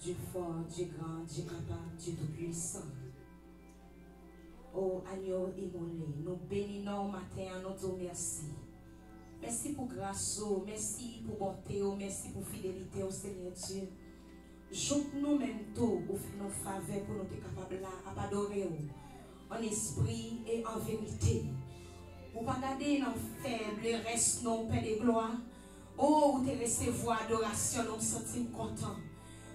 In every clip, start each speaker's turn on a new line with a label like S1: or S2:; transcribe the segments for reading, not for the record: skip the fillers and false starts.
S1: Dieu fort, Dieu grand, Dieu capable, Dieu tout-puissant. Oh, agneau immolé, nous bénissons matin, nous disons merci. Merci pour grâce, merci pour bonté, merci pour fidélité au Seigneur Dieu. Joute-nous même tôt pour faire nos faveurs pour nous être capables d'adorer en esprit et en vérité. Pour ne pas garder nos faibles, reste nos Père de gloire. Oh, vous te recevoir adoration, nous nous sentons contents.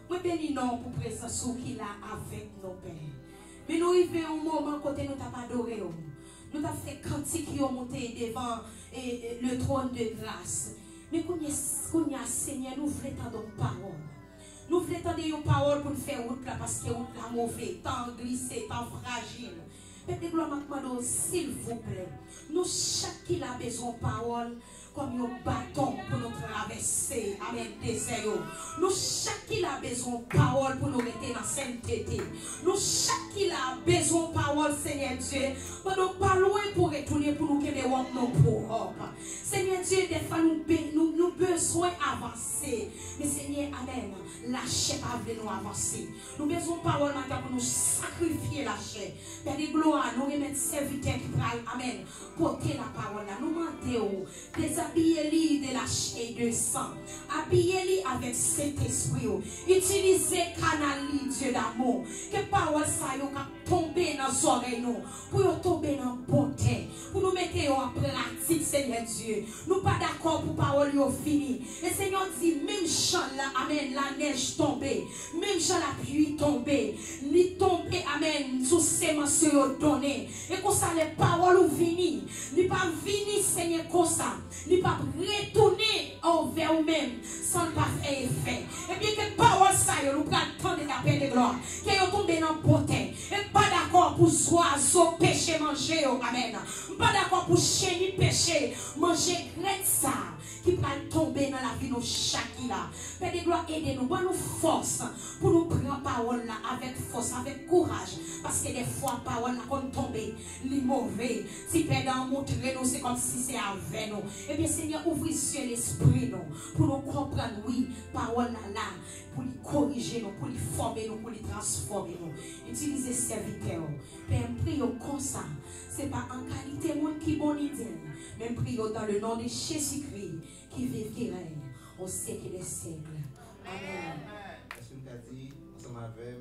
S1: Nous bénissons pour présence qu'il a avec nos pères. Mais nous arrivons au moment côté nous t'avons adoré. Nous avons fait cantique qui ont monté devant le trône de grâce. Mais quand il y a Seigneur, nous voulons t'entendre parole. Nous voulons entendre une parole pour nous faire route là parce que route là mauvais, tant glissé, tant fragile. Père de gloire, s'il vous plaît, nous chaque qui a besoin de parole comme un bâton pour nous traverser. Amen. Désert. Nous chaque qui a besoin de parole pour nous rester dans la sainteté. Nous chaque qui a besoin de parole, Seigneur Dieu, pour nous pas loin pour retourner pour nous qu'aimer nos propres. Seigneur Dieu, des fois nous besoin d'avancer. Mais Seigneur, Amen. La chair pas veut nous avancer. Nous besoin de parole maintenant pour nous sacrifier la chair. Père de gloire, nous remettre serviteurs qui parlent. Amen. Porter la parole là. Nous demandons déshabiller de la chair et de sang. Habillez-les avec cet esprit. Utilisez canal Dieu d'amour. Que parole ça yo tomber dans nos oreilles pour tomber dans bonté. Pour nous mettre en pratique, Seigneur Dieu. Nous pas d'accord pour parole yo fini. Et Seigneur dit même chant là, amen, la neige tombée, même chant la pluie tombée, ni tombé, amen, sous sémence yo donné. Et comme ça les paroles ou vini, ni pas vini Seigneur comme ça, ni pas retourner envers vous-même sans pas faire effet. Et bien que parole ça yo nous prend temps de la paix de gloire, que yo tomber dans beauté. Et pas d'accord pour oiseaux péché manger, amen. Pas d'accord pour chéri péché manger graine ça qui va tomber dans la vie de chaque là. Père de gloire, aidez-nous, bonne force pour nous prendre parole là avec force, avec courage. Parce que des fois, parole là, quand tomber, les mauvais, si Père d'en montrer nous, c'est comme si c'est avec nous. Eh bien, Seigneur, ouvrez sur l'esprit nous, pour nous comprendre, oui, parole là, pour les corriger nous, pour les former nous, pour les transformer nous. Utilisez serviteurs. Père, prions comme ça. Ce n'est pas en qualité monde qui bonne idée, mais prions dans le nom de Jésus-Christ qui vit, qui règne au siècle des siècles. Amen.
S2: Est-ce que nous avons dit ensemble avec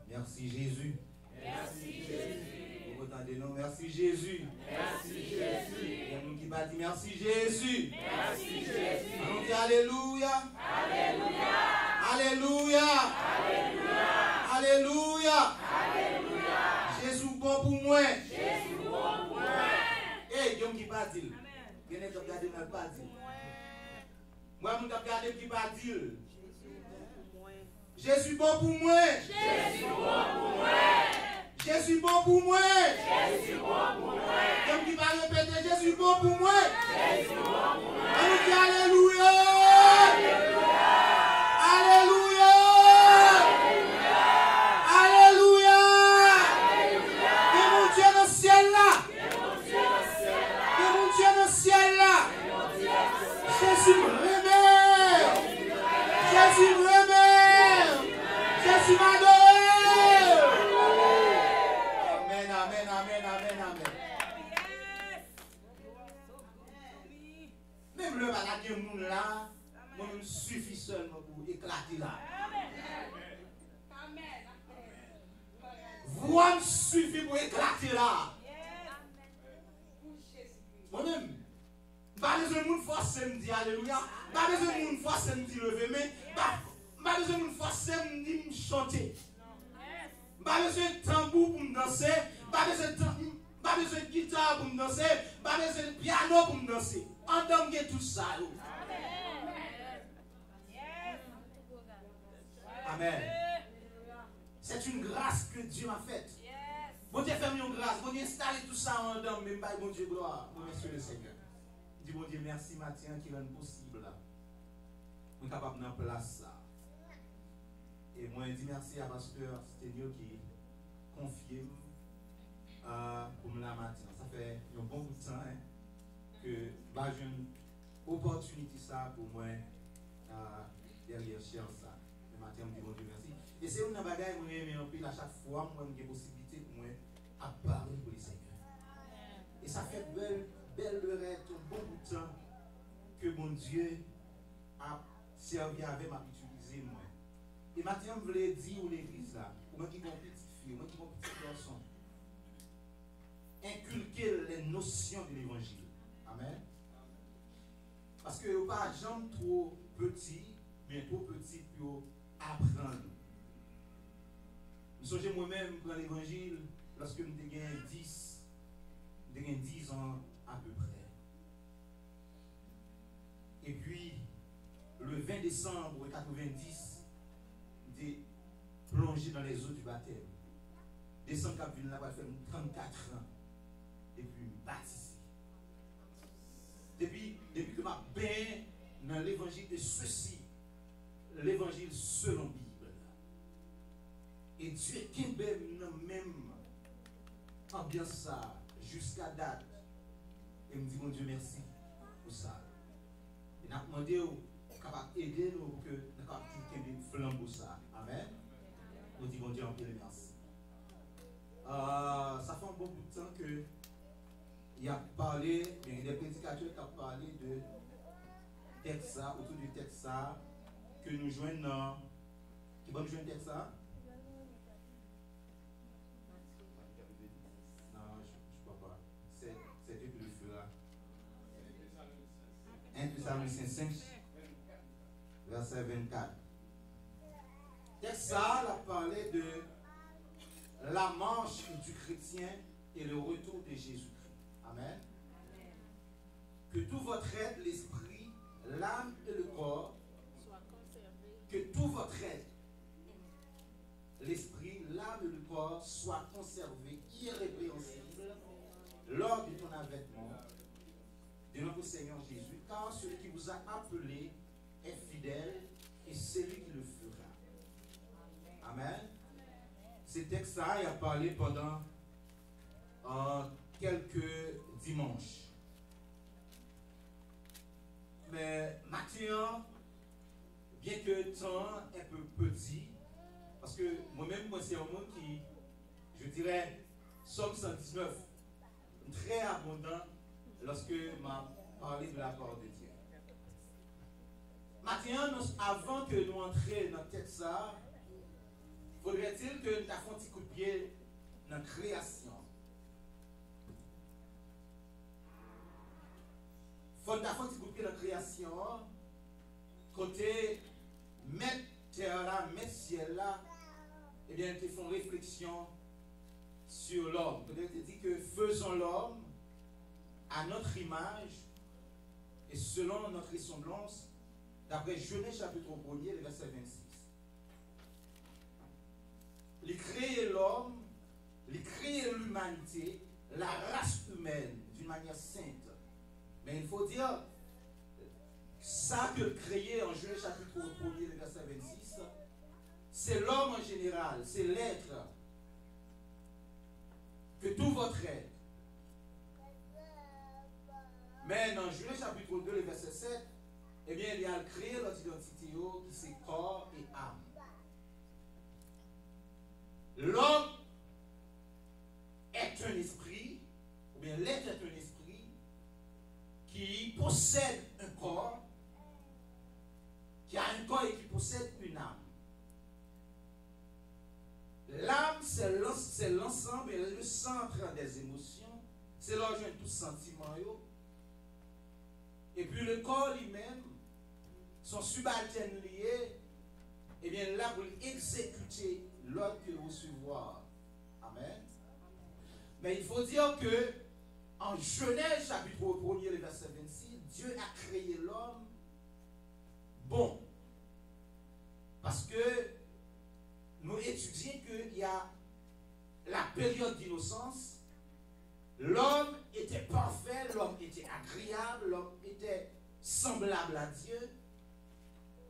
S2: merci Jésus?
S3: Merci Jésus.
S2: Pour autant de nous, merci Jésus.
S3: Merci Jésus.
S2: Il y a un qui va dire merci Jésus.
S3: Merci Jésus.
S2: On dit Alléluia.
S3: Alléluia.
S2: Alléluia.
S3: Alléluia.
S2: Alléluia.
S3: Alléluia.
S2: Jésus bon pour moi.
S3: Jésus bon pour moi.
S2: Eh, il y a un qui va dire. Il y a un qui va dire, mais pas dire. Moi, je vais regarder qui va dire. Jésus bon pour moi.
S3: Jésus bon pour moi.
S2: Jésus bon pour moi.
S3: Jésus bon pour moi.
S2: Comme qui va répéter Jésus bon pour moi.
S3: Jésus bon pour moi.
S2: On dit Alléluia.
S3: Alléluia.
S2: Alléluia. Alléluia.
S3: Alléluia.
S2: Que mon Dieu dans le ciel là.
S3: Que mon Dieu dans le ciel là.
S2: Que mon Dieu dans le ciel là.
S3: Que mon Dieu dans le ciel là.
S2: Jésus me remet. Jésus me remet. Jésus m'adore. Amen, amen, amen, amen, amen. Même le malade de monde là, moi-même suffit seulement pour éclater là. Voix me suffit pour éclater là. Moi-même, pas besoin de monde forcer me dire alléluia, pas besoin de monde forcer me dire lever mais pas besoin de monde forcer me dire chanter. Pas besoin de tambour pour me danser, pas besoin de guitare pour me danser, pas besoin de piano pour me danser. Entendez tout ça. Amen. C'est une grâce que Dieu m'a faite. Bon Dieu fait une grâce, bon Dieu installe tout ça en dedans, même pas bon Dieu gloire, bon Monsieur le Seigneur. Dis bon Dieu merci Mathieu qui rend possible là. On est capable de place ça. Et moi je dis merci à pasteur Sténio qui confie pour me la matin. Ça fait un bon bout de temps hein, que j'ai une opportunité ça pour moi derrière science ça. Le matin on dit bon Dieu merci. Et c'est une bagaille que je en pile à chaque fois, moi, j'ai possibilité pour moi à parler pour le Seigneur. Et ça fait belle lurette, un bon bout de temps que mon Dieu a servi avec m'a utilisé moi. Et maintenant, je voulais dire aux l'église là, pour moi qui ont petite fille, moi qui ont petit garçon, inculquer les notions de l'évangile. Amen. Parce que vous pas jamais trop petit, mais trop petit pour apprendre. Je songe moi-même dans l'évangile lorsque nous avons 10 ans à peu près. Et puis, le 20 décembre 1990, j'ai plongé dans les eaux du baptême. Décembre cap venu là, va faire 34 ans. Et puis, baptisé. Depuis que ma bain dans l'évangile de ceci, l'évangile selon la Bible. Et Dieu qui est même ambiance ça jusqu'à date. Et me dit, mon Dieu, merci pour ça. Et nous avons demandé capable d'aider nous pour que nous puissions toujours flambeau ça. Amen. Nous disons, mon Dieu, en pile merci. Ça fait un bon bout de temps que il a parlé, il y a des prédicateurs qui ont parlé de Texas, autour du Texas, que nous joignons. Qui va nous joindre Texas? Non, je ne crois pas. C'est depuis le feu là. 1 Thessaloniciens 5, verset 24. Texas a parlé de la marche du chrétien et le retour de Jésus-Christ. Amen. Que tout votre être, l'esprit, l'âme et le corps, que tout votre être, l'esprit, l'âme et le corps soient conservés irrépréhensibles lors de ton avènement de notre Seigneur Jésus, car celui qui vous a appelé est fidèle et c'est lui qui le fera. Amen. Ce texte-là, il a parlé pendant quelques dimanches. Mais maintenant, bien que le temps est un peu petit, parce que moi-même, c'est un monde qui, je dirais, Somme 119, très abondant lorsque m'a parlé de la parole de Dieu. Maintenant, avant que nous entrions dans tête ça, faudrait-il que nous fassions un petit coup de pied dans la création. Faut que nous fassions un petit coup de pied dans la création, côté mettre terre là, mettre ciel là, eh bien, ils font réflexion sur l'homme. Peut-être dit que faisons l'homme à notre image et selon notre ressemblance, d'après Genèse chapitre 1er, le verset 26. Il crée l'homme, il crée l'humanité, la race humaine d'une manière sainte. Mais il faut dire, ça que créé en Genèse chapitre 1er, le verset 26, c'est l'homme en général, c'est l'être. Que tout votre être. Mais dans Genèse chapitre 2, le verset 7, eh bien, il y a créé notre identité qui c'est corps et âme. L'homme est un esprit, ou bien l'être est un esprit qui possède un corps, qui a un corps et qui possède une âme. L'âme, c'est l'ensemble et le centre des émotions. C'est là où j'ai tous sentiments. Et puis le corps lui-même, son subalterne lié, et bien là pour exécuter l'ordre que recevoir. Amen. Mais il faut dire que en Genèse chapitre 1er, verset 26, Dieu a créé l'homme bon. Parce que nous étudions qu'il y a la période d'innocence, l'homme était parfait, l'homme était agréable, l'homme était semblable à Dieu,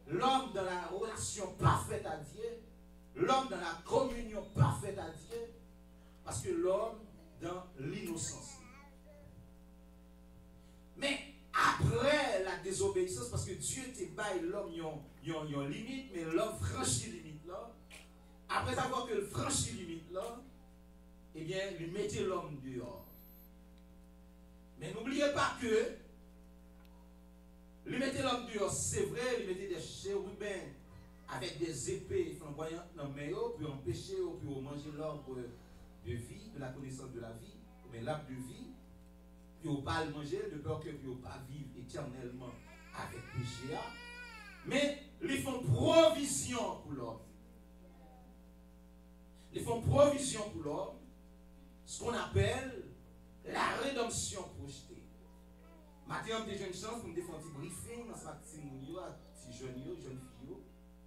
S2: l'homme dans la relation parfaite à Dieu, l'homme dans la communion parfaite à Dieu, parce que l'homme dans l'innocence. Mais après la désobéissance, parce que Dieu te baille l'homme, il y a une limite, mais l'homme franchit limite là. franchit limite là, eh bien, lui mettez l'homme dehors. Mais n'oubliez pas que lui mettez l'homme dehors, c'est vrai, lui mettez des chérubins avec des épées flamboyantes dans le maillot pour empêcher ou pour manger l'arbre de vie, de la connaissance de la vie, mais l'arbre de vie, pour ne pas le manger, de peur que pour ne pas vivre éternellement avec péché. Mais ils font provision pour l'homme. Ils font provision pour l'homme, ce qu'on appelle la rédemption projetée. Maintenant, j'ai une chance pour me faire un petit briefing dans ce petit jeune fille,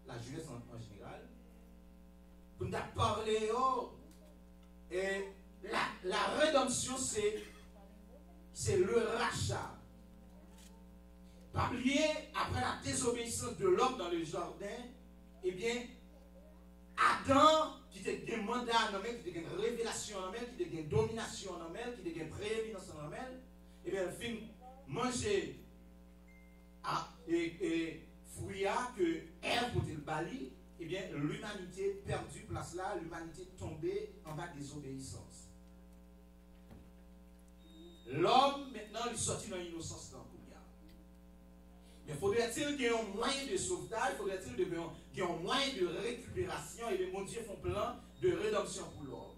S2: la jeunesse en général, pour nous parler. Et la rédemption, c'est le rachat. Pas oublier, après la désobéissance de l'homme dans le jardin, eh bien, Adam, qui était un mandat en qui était une révélation en qui était une domination en qui était une prééminence en eh bien, il finit manger et fruits que Ève pour le bali, eh bien, l'humanité perdu place là, l'humanité tombée en bas de désobéissance. L'homme, maintenant, il sortit dans l'innocence dans le mais faudrait-il qu'il y ait un moyen de sauvetage, faudrait-il qu'il y ait un moyen de récupération et mon Dieu font plan de rédemption pour l'homme.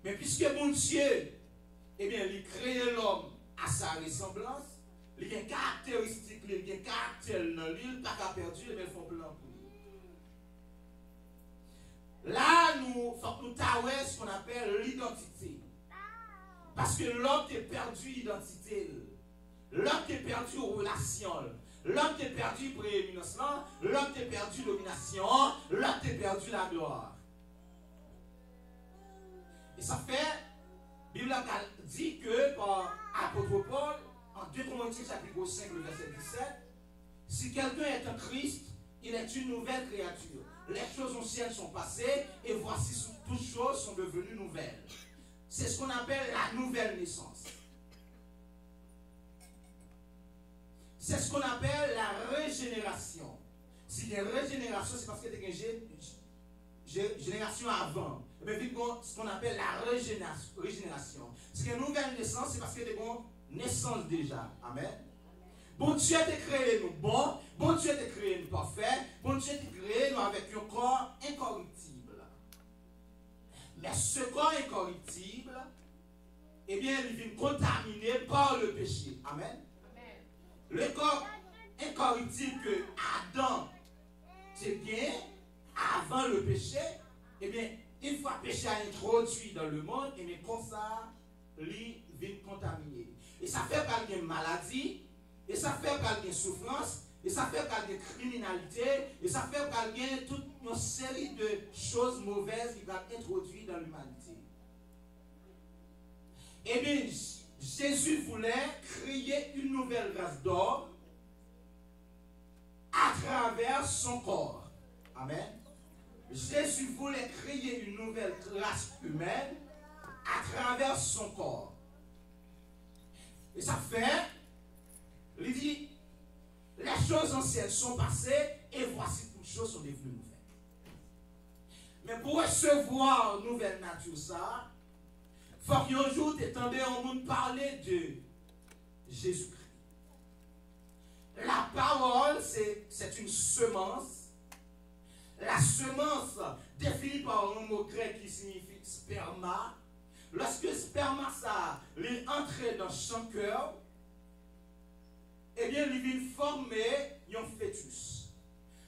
S2: Mais puisque mon Dieu, eh bien, il crée l'homme à sa ressemblance, il y a une caractéristique, il y a un caractère dans l'île, pas qu'à perdu, mais ils font plan pour lui. Là, nous avons ce qu'on appelle l'identité. Parce que l'homme a perdu l'identité. L'homme qui est perdu aux relations, l'homme qui est perdu prééminence, l'homme qui est perdu domination, l'homme qui est perdu la gloire. Et ça fait, la Bible dit que par l'apôtre Paul, en 2 Corinthiens chapitre 5, le verset 17, si quelqu'un est en Christ, il est une nouvelle créature. Les choses anciennes sont passées et voici toutes choses sont devenues nouvelles. C'est ce qu'on appelle la nouvelle naissance. C'est ce qu'on appelle la régénération. Si il y a une régénération, c'est parce qu'il y a une génération avant. Mais ce qu'on appelle la régénération. Si il y a une nouvelle naissance, c'est parce qu'il y a une naissance déjà. Amen. Bon Dieu t'a créé nous bon. Bon Dieu t'a créé nous parfait. Bon Dieu t'a créé nous avec un corps incorruptible. Mais ce corps incorruptible, eh bien, il vient contaminé par le péché. Amen. Le corps incorruptible que Adam c'est bien avant le péché, eh bien, une fois le péché a introduit dans le monde, et bien, comme ça, il vient contaminer. Et ça fait qu'il y a une maladie, et ça fait qu'il y a une souffrance, et ça fait qu'il y a une criminalité, et ça fait qu'il y a toute une série de choses mauvaises qui vont être introduites dans l'humanité. Eh bien, Jésus voulait créer une nouvelle race d'homme à travers son corps. Amen. Jésus voulait créer une nouvelle race humaine à travers son corps. Et ça fait, il dit, les choses anciennes sont passées et voici toutes choses sont devenues nouvelles. Mais pour recevoir une nouvelle nature, ça, il faut qu'un jour, tu entendais un monde parler de Jésus-Christ. La parole, c'est une semence. La semence, définie par un mot grec qui signifie sperma. Lorsque sperma, ça, est entré dans son cœur, eh bien, il vient former un fœtus.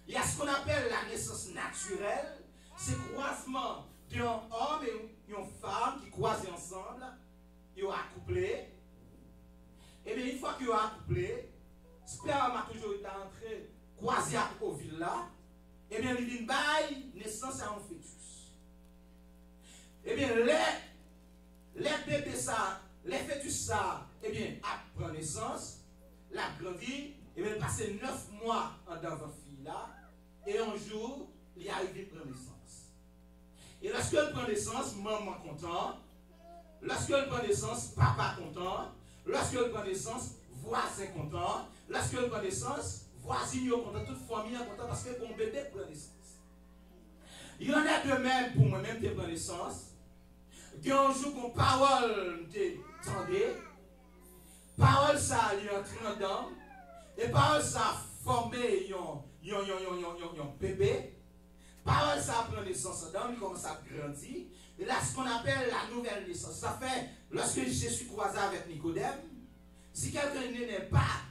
S2: Il y a ce qu'on appelle la naissance naturelle. C'est le croisement d'un homme et une femme qui croisent ensemble, ils ont accouplé. Et bien, une fois qu'ils ont accouplé, sperme a toujours été entré, croisé au ovule là, et bien, il baille naissance à un fœtus. Et bien, les bébés ça, les fœtus ça, et bien, après naissance, la grandit, et bien, il passe 9 mois dans une fille là, et un jour, il arrive à prendre naissance. Et lorsqu'elle prend naissance, maman content. Lorsqu'elle prend naissance, papa content. Lorsqu'elle prend naissance, voisin content. Lorsqu'elle prend naissance, voisine content. Toute famille est content parce que mon bébé prend naissance. Il y en a de même pour moi-même, de connaissance. Un jour qu'on parole, t'entendez, parole ça, il y a un dedans, et parole ça formé un bébé. Parole ça prend naissance dedans, il commence à grandir. Et là, ce qu'on appelle la nouvelle naissance. Ça fait, lorsque Jésus croisait avec Nicodème, si quelqu'un n'est pas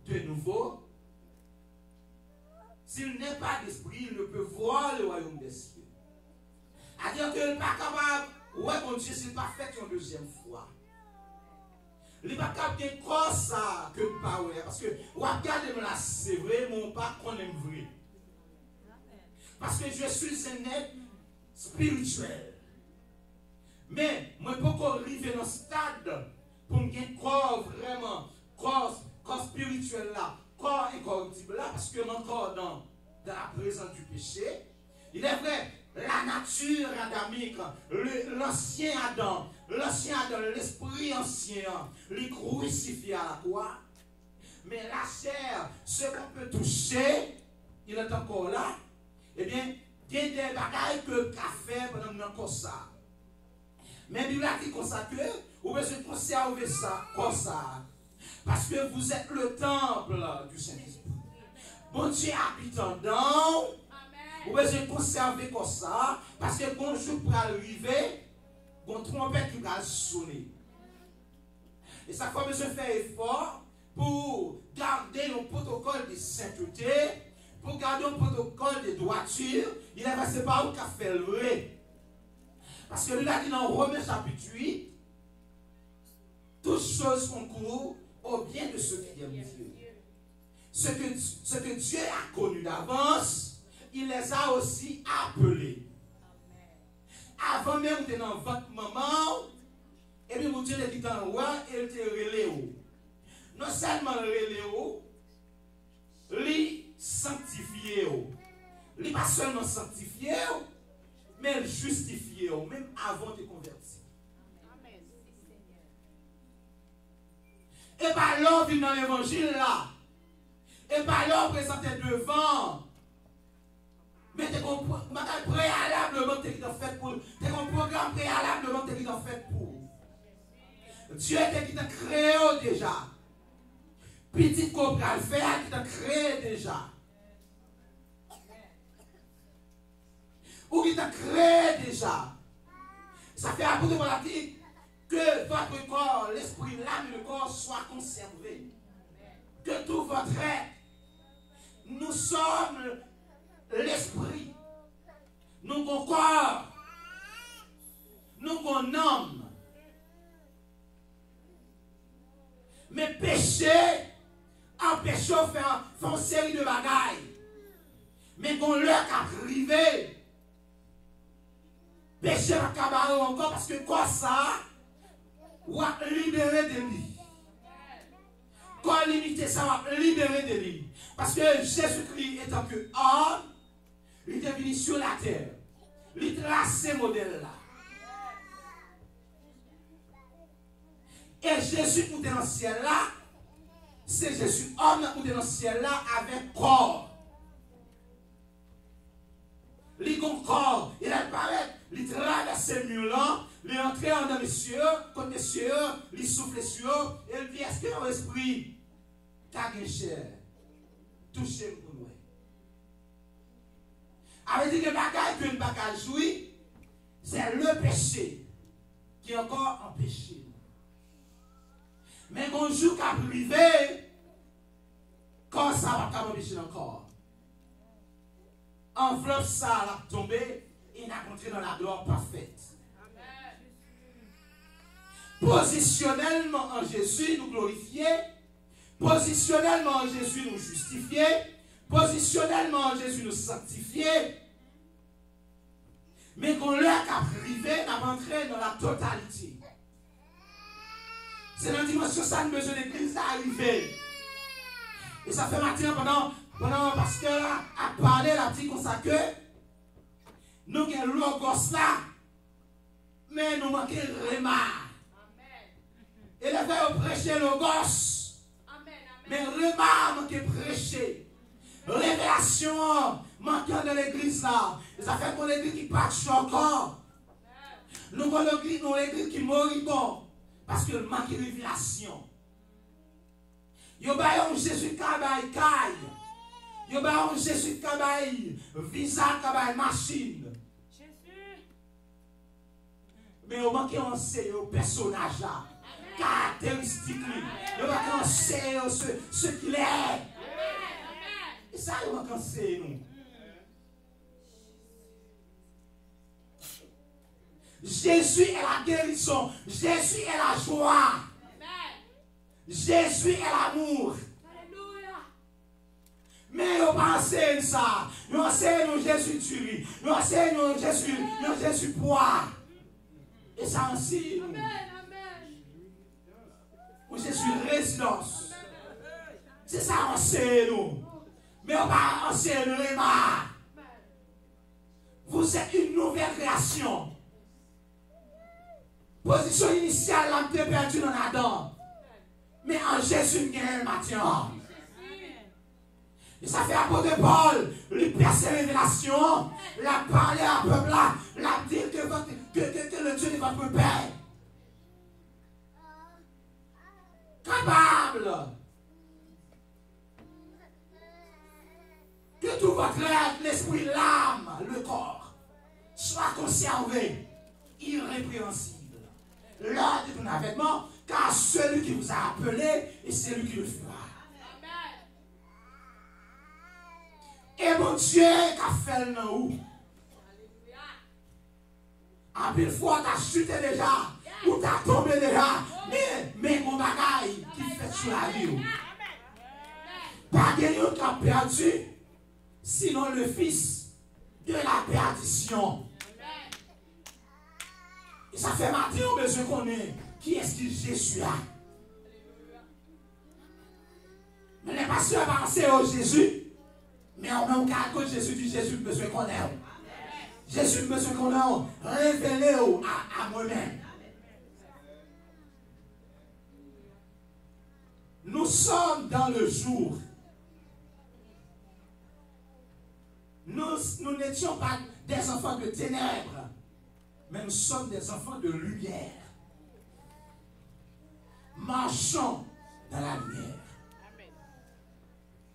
S2: de nouveau, s'il n'est pas d'esprit, il ne peut voir le royaume des cieux. C'est-à-dire qu'il n'est pas capable, ouais, mon Dieu, s'il n'est pas fait une deuxième fois. Il n'est pas capable de croire ça que ne pas ouais. Parce que, regardez-moi là, c'est vrai, mon pas qu'on aime vrai. Parce que je suis un être spirituel. Mais, moi, je ne peux pas arriver dans ce stade pour me croire vraiment, corps spirituel là, corps incorruptible là, parce que mon corps dans la présence du péché, il est vrai, la nature adamique, l'ancien Adam, l'esprit ancien, les crucifié à la croix, mais la chair, ce qu'on peut toucher, il est encore là, eh bien, il y a des bagailles que qu'a fait pendant comme ça. Mais Bible a dit comme ça que vous pouvez conserver ça comme ça. Parce que vous êtes le temple du Saint-Esprit. Bon Dieu habite en dedans. Vous pouvez conserver comme ça. Parce que quand je peux arriver, bon trompette qui va sonner. Et ça fait besoin de faire effort pour garder un protocole de sainteté, pour garder un protocole de droiture. Il est passé par où qu'a fait le vrai. Parce que là, dans Romains chapitre 8, toutes choses concourent au bien de ceux qui aiment Dieu. Ce que Dieu a connu d'avance, il les a aussi appelés. Avant même de dans votre maman, et puis mon Dieu les dit en roi, il te relève. Non seulement relève, il sanctifie. Il pas seulement sanctifié, mais justifié, même avant de convertir. Et pas l'homme vient dans l'évangile là. Et pas l'homme présenté devant. Mais tu as préalablement fait pour. Tu as un programme préalablement fait pour. Dieu qui t'a créé déjà. Petit qu'on va le faire, qui t'a créé déjà. Ou qui t'a créé déjà. Ça fait à bout de la vie que votre corps, l'esprit, l'âme et le corps soient conservés. Que tout votre être, nous sommes l'esprit, nous avons corps, nous avons âme. Mais péché empêche de faire une série de bagailles. Mais qu'on leur a privé. Péché va cabaret encore parce que quoi ça, ou a libéré de lui. Quand limiter ça va libérer de lui. Parce que Jésus-Christ étant que homme, il est venu sur la terre. Il trace ce modèle-là. Et Jésus qui est dans le ciel là, c'est Jésus homme qui est dans le ciel là avec corps. Il a un corps, il apparaît, il traverse le mur là, il est entré dans les cieux, comme les cieux, il souffle les cieux, et il dit est-ce que mon esprit t'a gagné cher? Touchez pour nous. Avec dit que le bagage que le bagage jouit, c'est le péché qui est encore empêché. Mais quand jour qu'à privé, quand ça va empêcher encore. Enveloppe ça va tomber et n'a entré dans la gloire parfaite. Positionnellement en Jésus, nous glorifier. Positionnellement en Jésus, nous justifier. Positionnellement en Jésus, nous sanctifier. Mais qu'on leur a privé, n'a entré dans la totalité. C'est la dimension ça, nous besoin d'église d'arriver. Et ça fait matin pendant le pasteur a parlé, la petite comme ça que nous avons le logos là, mais nous manquons remar. Et les frères ont prêché le logos, mais remar manque prêcher. révélation manquant dans l'église là. Ça fait qu'on l'église qui patche encore. Nous avons l'église qui moribond parce que manque de révélation. Yo bayon Jésus kabay kay. Yo bayon Jésus kabay visa kabay machine.
S3: Jésus.
S2: Mais yo manque un au personnage là. Caractéristique lui. Yo manque un ce qu'il est. Et ça yo manque un nous. Jésus est la guérison. Jésus est la joie. Jésus est l'amour. Mais nous pensons ça. Nous enseignons Jésus tuerie. Nous enseignons Jésus poids. Et ça aussi. Nous Jésus résidence. C'est ça enseignons. Mais on va enseigner les marques. Vous êtes une nouvelle création. Position initiale, l'âme t'est perdue dans Adam. Mais en Jésus, il y a un matin. Et ça fait apôtre Paul, lui perce les révélations, la parler à peuple là, la dire que le Dieu de votre Père. Capable. Que tout votre être, l'esprit, l'âme, le corps, soit conservé, irrépréhensible. Lors de ton avènement, car celui qui vous a appelé est celui qui le fera. Et mon Dieu, qu'a fait le où? En pile fois, t'as chuté déjà, ou t'as tombé déjà, mais mon bagaille qui fait sur la vie. Pas quelqu'un qui a perdu, sinon le fils de la perdition. Et ça fait matin, on a besoin qu'on ait qui est-ce que Jésus a. Mais les pasteurs pensent au Jésus. Mais en même cas que Jésus dit, Jésus besoin qu'on ait. Jésus besoin qu'on ait révélé à moi-même. Nous sommes dans le jour. Nous n'étions pas des enfants de ténèbres, mais nous sommes des enfants de lumière. Marchons dans la lumière.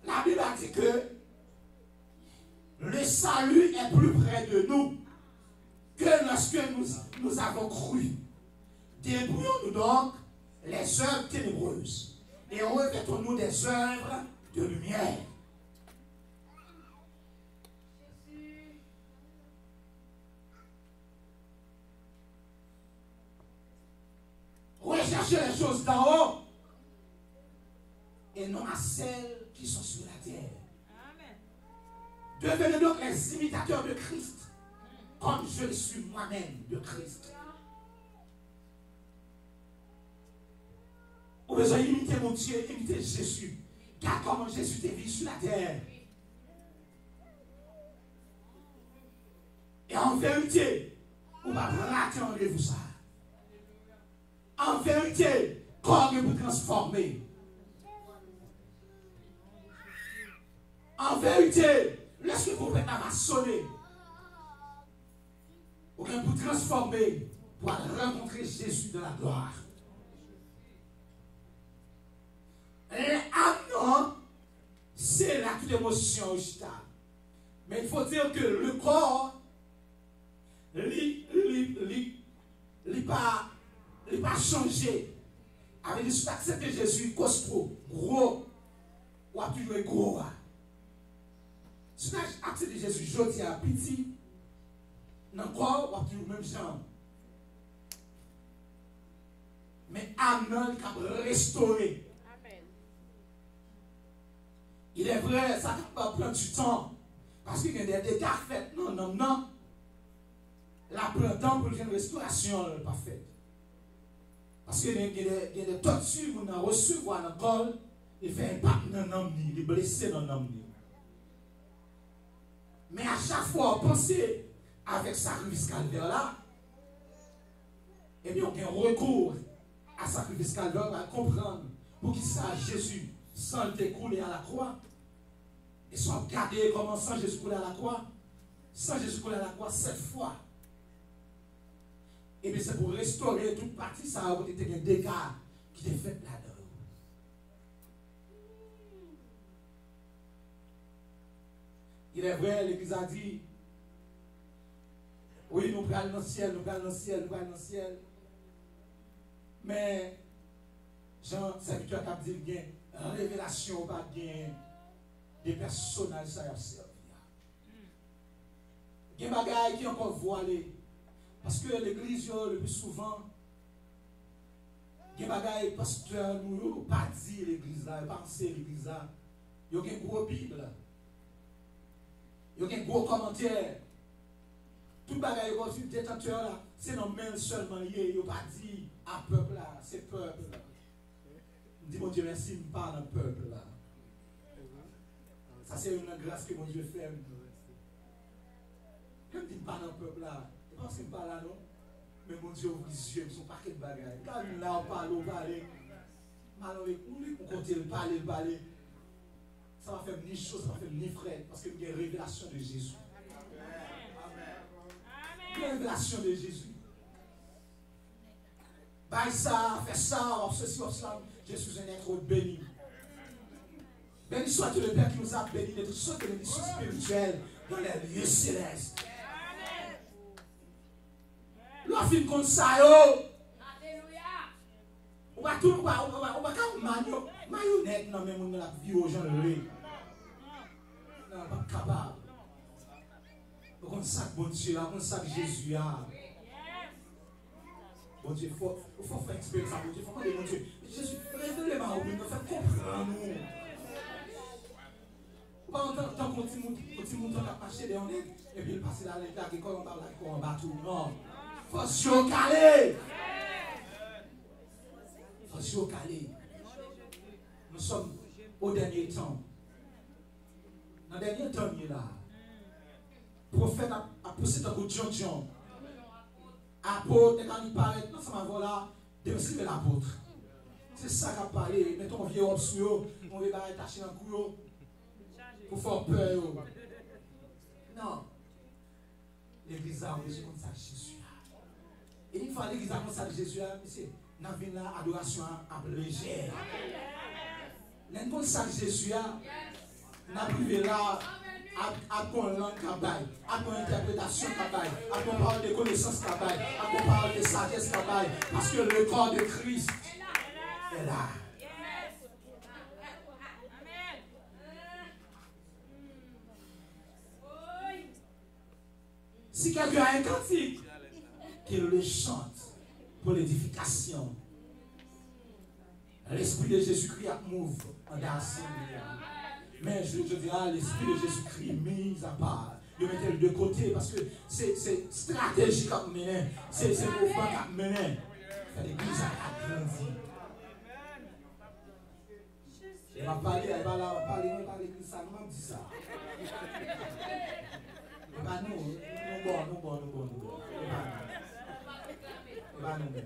S2: La Bible a dit que le salut est plus près de nous que lorsque nous avons cru. Débrouillons-nous donc les œuvres ténébreuses et revêtons-nous des œuvres de lumière. Recherchez les choses d'en haut et non à celles qui sont sur la terre. Devenez donc les imitateurs de Christ, comme je suis moi-même de Christ. Vous avez besoin d'imiter mon Dieu, imiter Jésus. Car comment Jésus est vécu sur la terre. Et en vérité, on va rater en vous ça. En vérité, corps vous transformer. En vérité, lorsque vous faites la maçonner, vous vous transformer pour rencontrer Jésus de la gloire. L'âme, c'est la toute émotion. Mais il faut dire que le corps, il pas changé. Avec les accepter Jésus, costaud, gros, ou a toujours gros. Si tu as accepté Jésus, je dis à petit, dans le corps, ou a toujours même genre. Mais âme, il a restauré. Il est vrai, ça va prendre du temps. Parce qu'il y a des dégâts faits. Non. La prend temps pour une restauration parfaite. Parce qu'il y a des tortures qu'on a reçues dans le corps, il fait impact dans l'homme, il est blessé dans l'homme. Mais à chaque fois, pensez avec sacrifice calvaire là, eh bien, on a un recours à sacrifice calvaire à comprendre pour qu'il sache Jésus sans le découler à la croix. Et si on regarde comment sang Jésus coulait à la croix, sang Jésus coulait à la croix 7 fois. Et bien c'est pour restaurer toute partie, ça a été des dégâts qui étaient faits là-dedans. Il est vrai, l'Église a dit, oui, nous prenons dans le ciel, nous prenons dans le ciel, nous prenons dans le ciel. Mais, Jean, serviteur qui a dit, il y a une révélation, pas des personnages, ça y a servi. Il y a des bagailles qui sont encore voilées. Parce que l'Église, le plus souvent, il y a des bagailles, pasteur, nous, pas dit l'Église là, pas penser l'Église là. Il y a une gros Bible. Il y a un gros commentaire. Tout le bagage est détenteur là, c'est non même seulement lié. Il n'y a pas dit à peuple là, c'est peuple là. Je dis mon Dieu merci, je parle d'un peuple là. Ça c'est une grâce que mon Dieu fait. Quand je dis pas d'un peuple là, je pense que je parle là non. Mais mon Dieu ouvre les yeux, ils sont paquet de bagages. Quand là on parle, mal avec nous, on continue de parler. Ça va faire ni chose, ça va faire ni frère, parce qu'il y a une révélation de Jésus. Il y a une révélation de Jésus. Baille ça, fais ça, ceci, cela. Je suis un être béni. Béni soit le Père qui nous a bénis de toutes sortes de bénédictions spirituelles dans les lieux célestes. L'on fait comme ça, yo. On va tout, on va marionnette dans même la vie aux gens de lui. Non, pas capable. On sait que bon Dieu là, on sait que Jésus a. Bon Dieu, il faut faire expérience à bon Dieu. Il faut demander bon Dieu. Jésus, révélez-moi au nous faire comprendre nous. Pas tant qu'on continue à marcher derrière nous et puis il passe là, il a on parle là, on bat tout. Non. Faut se caler. Faut se caler. Nous sommes au dernier temps. Dans le dernier temps, il est là. Le prophète a poussé dans le John. Apôtre, et quand il paraît, non, ça m'a là, de l'apôtre. C'est ça qu'a parlé. Mettons un vieux homme sur eux, on va attacher un coup pour faire peur. Non. L'église a besoin comme ça de Jésus. Et une fois l'église a comme ça de Jésus, c'est dans la adoration à légère. L'un comme ça de Jésus, n'a privé là. À ton langue cabaye, à ton interprétation cabaye, à ton parole de connaissance cabaye, à ton parole de sagesse cabaye, parce que le corps de Christ est là. Si quelqu'un a un cantique, qu'il le chante pour l'édification. L'esprit de Jésus-Christ a mouve en dansant. Mais je dirais, l'esprit de Jésus-Christ mis à part. Je mettais de côté parce que c'est stratégique à mener. C'est mouvement à mener. L'église a grandi. Elle va parler, elle va parler de l'église, ça nous dit ça. Et pas nous bon. Et pas nous.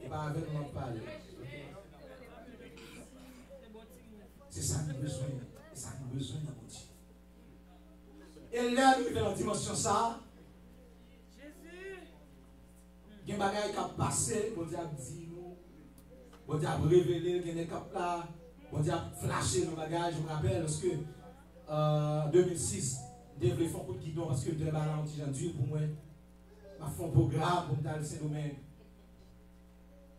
S2: Et pas avec nous parler. C'est ça que nous besoin. C'est ça que nous besoin dans notre vie. Et là, nous dans la dimension ça. Il y a des bagages qui ont passé, bon Dieu a dit nous, bon Dieu a révélé, il y a des cap là, bon Dieu a flashé nos bagages. Je me rappelle parce que 2006, je voulais faire un coup de guidon parce que je balles un petit dur pour moi. Je fais un programme pour me dans le Saint-Domingue.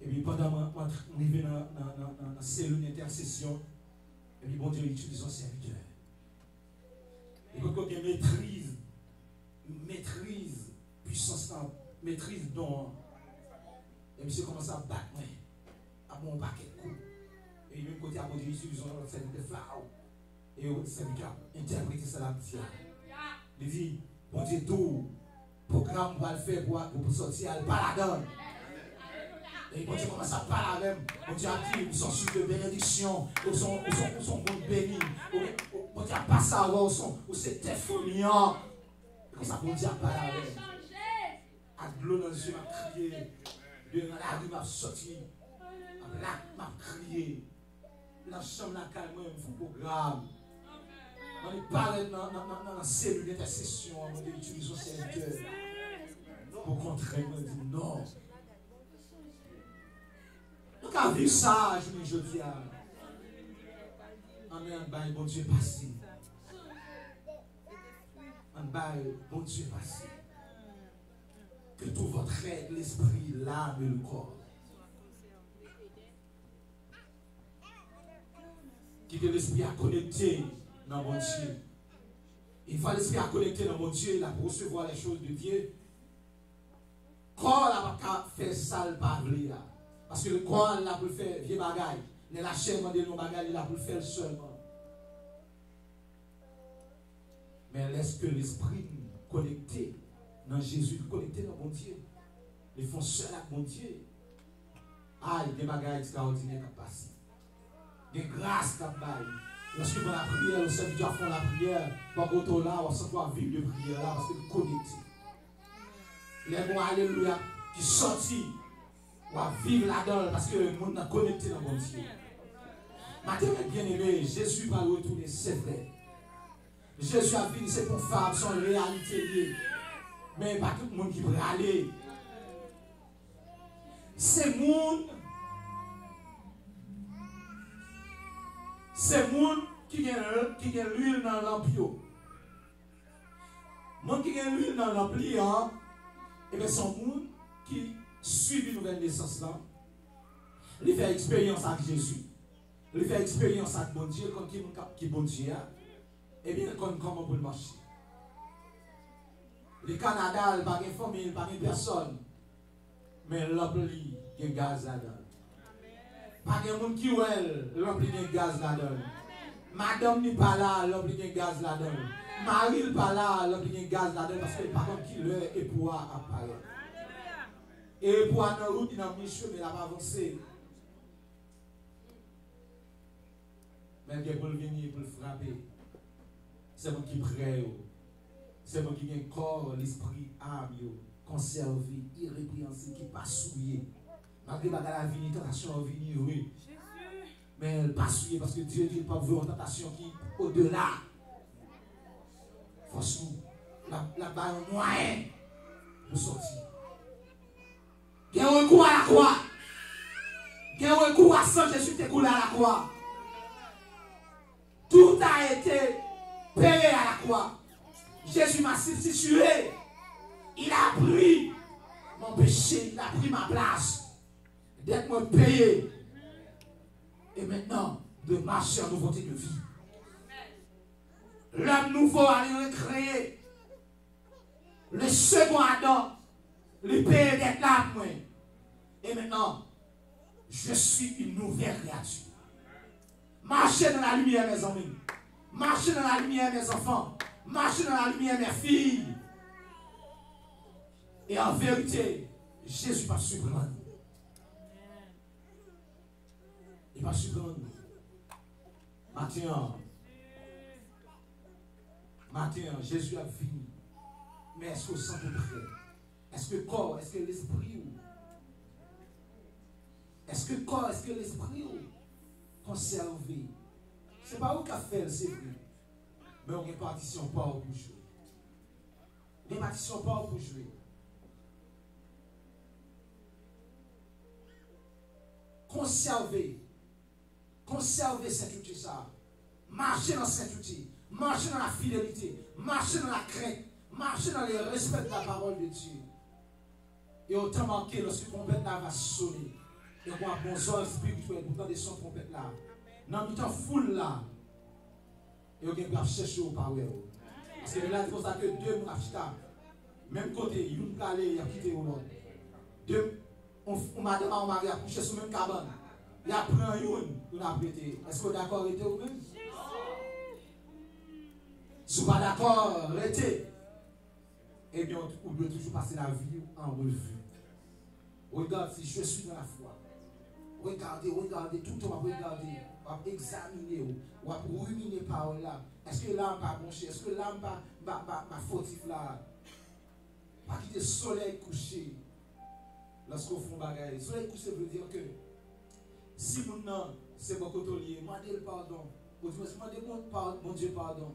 S2: Et puis pendant que je arrive dans la cellule d'intercession, et puis bon Dieu utilise son serviteur. Et quand il y a maîtrise, puissance, maîtrise don, et monsieur commence à battre, à mon paquet de coups. Et même côté à bon Dieu utilise son serviteur. Et le serviteur interprète ça la petite. Il dit, bon Dieu, tout programme va le faire pour sortir par la donne. Et quand tu commences à parler avec quand tu as dit, ils sont sous de bénédiction, ils sont bénis, quand tu as passé à voir, ils sont téfoniants. Quand ça peut dire parler avec à l'eau dans les yeux, m'a crié, de la rue m'a sorti, à la m'a crié. dans la chambre, dans le programme. On parle dans la cellule d'intercession, on utilise son serviteur pour contrer, on dit non. Donc, à vivre ça, je dis, Amen, bon Dieu passé. Bon Dieu passé. Que tout votre être, l'esprit, l'âme et le corps. Que l'esprit a connecté dans mon Dieu. Une fois l'esprit a connecté dans mon Dieu, il a pour recevoir les choses de Dieu. Corps n'a pas fait sale parler. Parce que le corps là pour faire vieux bagaille. Mais la chair m'a dit nos bagailles, il a pour faire seulement. Mais laisse que l'esprit connecté dans Jésus, connecté dans mon Dieu. Ils font seul avec mon Dieu. Ah, il y a des bagailles extraordinaires qui passent. Des grâces qui passent. Lorsque vous faites la prière, le serviteur font la prière, par contre là, on sent pas vivre de prière là parce que vous connectez. Les mots alléluia qui sortent, on va vivre là-dedans parce que le monde est connecté dans mon Dieu. Maintenant, bien aimé, Jésus va le retourner, c'est vrai. Jésus a fini, c'est pour femme, son réalité liée. Mais pas tout le monde qui peut aller. C'est monde. C'est monde qui a l'huile dans l'ampio. Monde qui a l'huile dans l'ampli, et bien son monde qui suit une nouvelle naissance là. Il fait expérience avec Jésus. Il fait expérience avec bon Dieu, comme qui bon Dieu. Et bien, comment pour le marcher. Le Canada, il n'y a pas de famille, il n'y a pas de personne. Mais l'empli, il y a gaz là-dedans. Pas de monde qui est l'empli, il y a gaz là-dedans. Madame n'est pas là, l'empli, il y a gaz là-dedans. Marie n'est pas là, l'empli, il y a gaz là-dedans. Parce que par contre, qui l'est et pour apparaître. Et pour aller dans la route, il a mis le chemin, il a avancé. Mais il pour venir, pour le frapper. C'est moi qui prie. C'est moi qui ai un corps, l'esprit, âme, conservé, irrépréhensible, qui n'est pas souillé. Malgré la vie, la tentation est venue, oui. Mais elle n'est pas souillée parce que Dieu n'est pas vu une tentation qui est au-delà. Force-nous. La balle est moyen pour sortir. Il y a un recours à la croix. Il y a un recours à sang Jésus qui est coulé à la croix. Tout a été payé à la croix. Jésus m'a substitué. Il a pris mon péché, il a pris ma place. D'être payé. Et maintenant, de marcher en nouveauté de vie. L'homme nouveau a été créé. Le second Adam, le payé d'être là. Et maintenant, je suis une nouvelle créature. Marchez dans la lumière, mes amis. Marchez dans la lumière, mes enfants. Marchez dans la lumière, mes filles. Et en vérité, Jésus va surprendre. Il va surprendre. Matin, Jésus a fini. Mais est-ce que sang est prêt? Est-ce que le corps, est-ce que l'esprit? Est-ce que le corps, est-ce que l'esprit conservé? Ce n'est pas où qu'a fait, c'est vrai. Mais on a une partition pas pour jouer. Des partitions pas pour jouer. Conserver cet outil ça. Marcher dans cet outil. Marcher dans la fidélité. Marcher dans la crainte. Marcher dans le respect de la parole de Dieu. Et autant manquer lorsque la trompette là va sonner. Et on a un bon son spirituel pour entendre son trompette là. Dans le temps foule là. Et on va chercher au power. Parce que là, c'est pour ça que deux mouachita. Même côté, une calé, il a quitté l'autre. Deux, on m'a demandé à mari à coucher sur le même cabane. Il a pris un youn, on a prêté. Est-ce que vous êtes d'accord avec vous-même? Si vous n'êtes pas d'accord, arrêtez. Eh bien, on doit toujours passer la vie en revue. Regarde si je suis dans la foi. Regardez, tout le temps, regardez, on va examiner, on va ruminer par là. Est-ce que l'âme pas bronché? Est-ce que l'âme pas fautif là? Pas quitter le soleil couché. Lorsqu'on fait un bagage. Le soleil couché veut dire que si c'est beaucoup de lié. Demandez le pardon. Demandez mon Dieu pardon.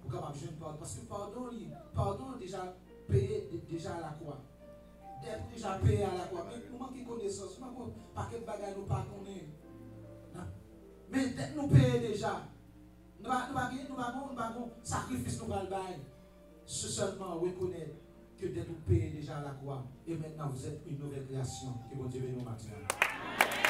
S2: Pour capable de pardon. Parce que pardon déjà payé déjà à la croix. Déjà payé à la croix. Mais nous manquons de connaissance. Nous manquons pas de bagages nous pas connaître. Mais dès nous payons déjà. Nous avons sacrifice nous allons faire. Seulement reconnaître que dès nous payons déjà à la croix. Et maintenant vous êtes une nouvelle création. Que bon Dieu bénisse nous maintenant.